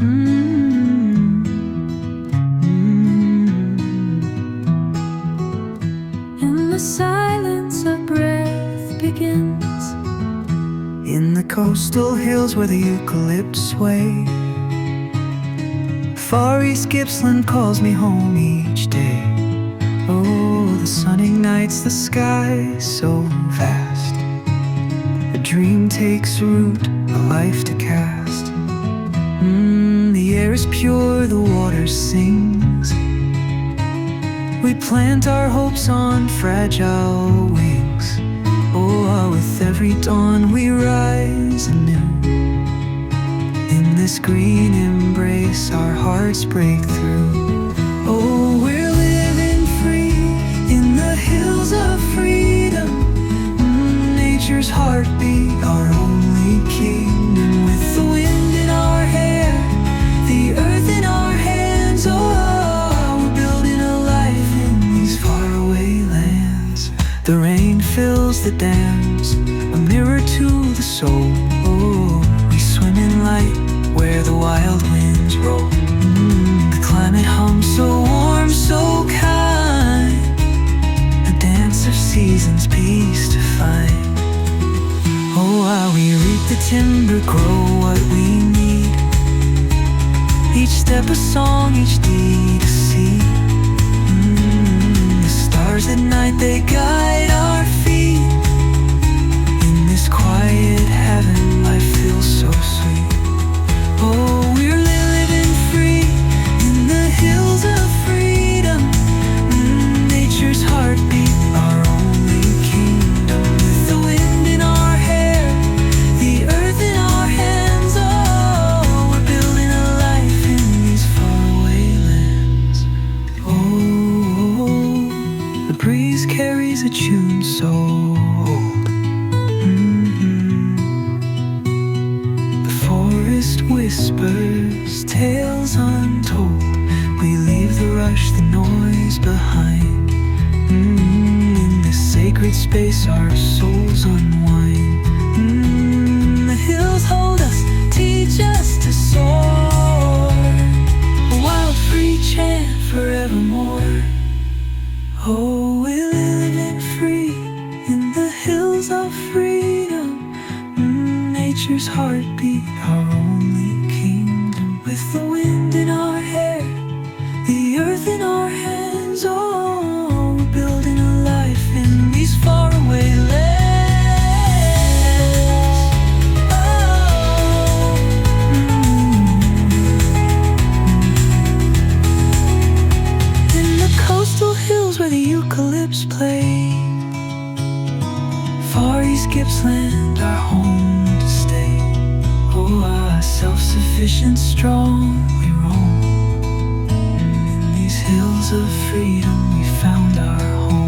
In the silence a breath begins. In the coastal hills where the eucalypts sway, Far East Gippsland calls me home each day. Oh, the sun ignites the sky so vast. A dream takes root, a life to cast. The air is pure, the water sings. We plant our hopes on fragile wings. Oh, with every dawn we rise anew. In this green embrace our hearts break through. Oh, we're living free in the hills of freedom. Nature's heartbeat, our only kingdom. With the wind in our hair, the earth in our hands. Oh, we're building a life in these faraway lands. The rain fills the dams, a mirror to the soul. Oh, we swim in light where the wild winds roll. The climate hums so warm, so kind. A dance of seasons, peace to find. Oh, while we reap the timber, grow what we need. Each step a song, each deed a seed. The stars at night, they guide our feet. In this quiet heaven, life feels so sweet. Oh, we're living free in the hills of freedom. Nature's heartbeat, our only kingdom. With the wind in our hair, the earth in our hands. Oh, we're building a life in these faraway lands. Oh, the breeze carries a tune so old. The forest whispers tales untold. We leave the rush, the noise behind. In this sacred space our souls unwind. The hills hold us, teach us to soar. A wild free chant forevermore. Oh, we're living free in the hills of freedom. Nature's heartbeat, our only kingdom. With the wind in our hair, the earth in our hands. Oh, we're building a life in these faraway lands. Oh, In the coastal hills where the eucalypts play, Far East Gippsland, our home to stay. Oh, self-sufficient, strong, we roam. In these hills of freedom we found our home.